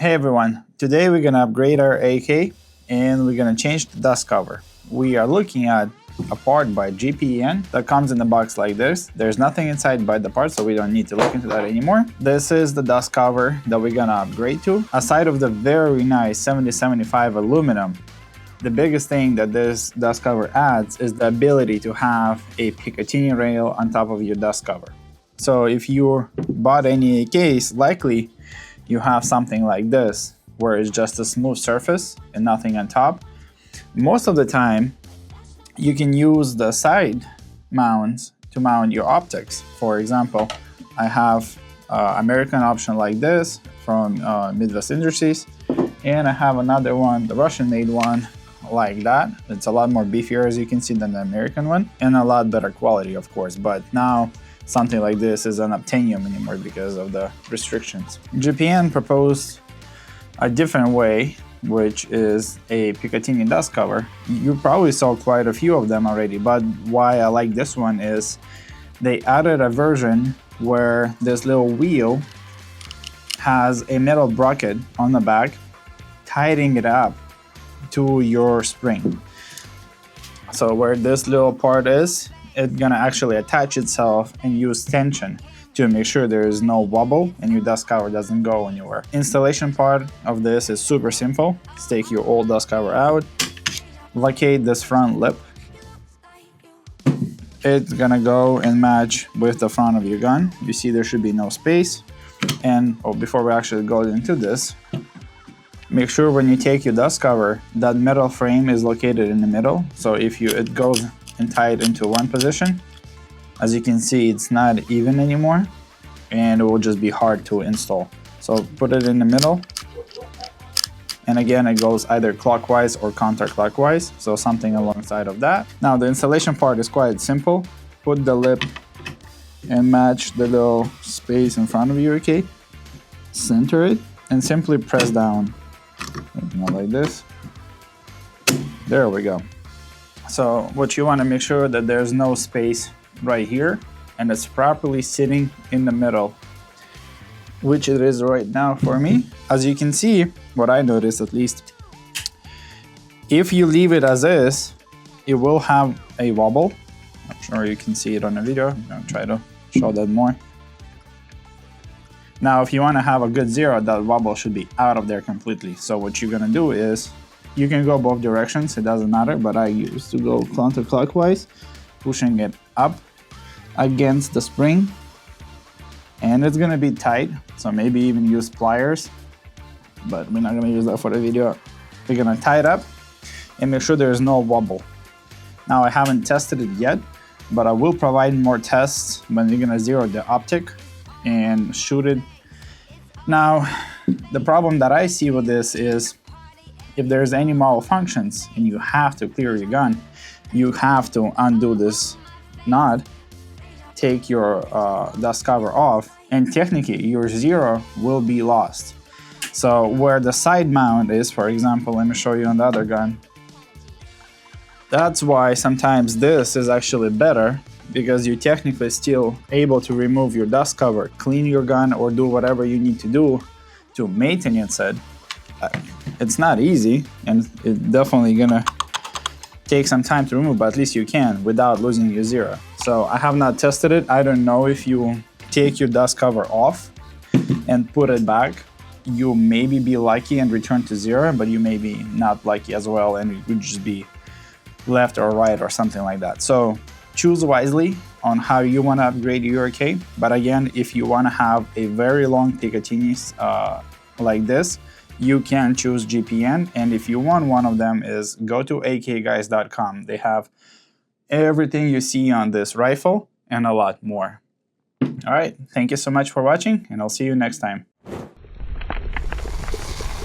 Hey everyone, today we're gonna upgrade our AK and we're gonna change the dust cover. We are looking at a part by GPN that comes in a box like this. There's nothing inside but the part, so we don't need to look into that anymore. This is the dust cover that we're gonna upgrade to. Aside of the very nice 7075 aluminum, the biggest thing that this dust cover adds is the ability to have a Picatinny rail on top of your dust cover. So if you bought any AKs, likely you have something like this, where it's just a smooth surface and nothing on top. Most of the time, you can use the side mounts to mount your optics. For example, I have American option like this from Midwest Industries, and I have another one, the Russian-made one, like that. It's a lot more beefier, as you can see, than the American one, and a lot better quality, of course. But now, something like this isn't obtainium anymore because of the restrictions. GPN proposed a different way, which is a Picatinny dust cover. You probably saw quite a few of them already, but why I like this one is they added a version where this little wheel has a metal bracket on the back, tightening it up to your spring. So where this little part is, it's gonna actually attach itself and use tension to make sure there is no wobble and your dust cover doesn't go anywhere. Installation part of this is super simple. Just take your old dust cover out, locate this front lip. It's gonna go and match with the front of your gun. You see there should be no space. And before we actually go into this, make sure when you take your dust cover, that metal frame is located in the middle. So if it goes and tie it into one position, as you can see, it's not even anymore and it will just be hard to install. So put it in the middle, and again it goes either clockwise or counterclockwise, so something alongside of that. Now the installation part is quite simple. Put the lip and match the little space in front of you, okay? Center it and simply press down like this. There we go. So what you want to make sure that there's no space right here and it's properly sitting in the middle, which it is right now for me. As you can see, what I noticed at least, if you leave it as is, it will have a wobble. I'm sure you can see it on the video. I'm gonna try to show that more. Now, if you want to have a good zero, that wobble should be out of there completely. So what you're gonna do is, you can go both directions, it doesn't matter, but I used to go counterclockwise, pushing it up against the spring, and it's gonna be tight, so maybe even use pliers, but we're not gonna use that for the video. We're gonna tie it up and make sure there's no wobble. Now, I haven't tested it yet, but I will provide more tests when we're gonna zero the optic and shoot it. Now, the problem that I see with this is, if there's any malfunctions and you have to clear your gun, you have to undo this knot, take your dust cover off, and technically your zero will be lost. So where the side mount is, for example, let me show you on the other gun. That's why sometimes this is actually better, because you're technically still able to remove your dust cover, clean your gun, or do whatever you need to do to maintenance it. It's not easy, and it's definitely gonna take some time to remove, but at least you can without losing your zero. So I have not tested it. I don't know if you take your dust cover off and put it back, you maybe be lucky and return to zero, but you may be not lucky as well, and it would just be left or right or something like that. So choose wisely on how you want to upgrade your AK. But again, if you want to have a very long Picatinny like this, you can choose GPN, and if you want one of them, is go to akguys.com. They have everything you see on this rifle and a lot more. All right, thank you so much for watching, and I'll see you next time.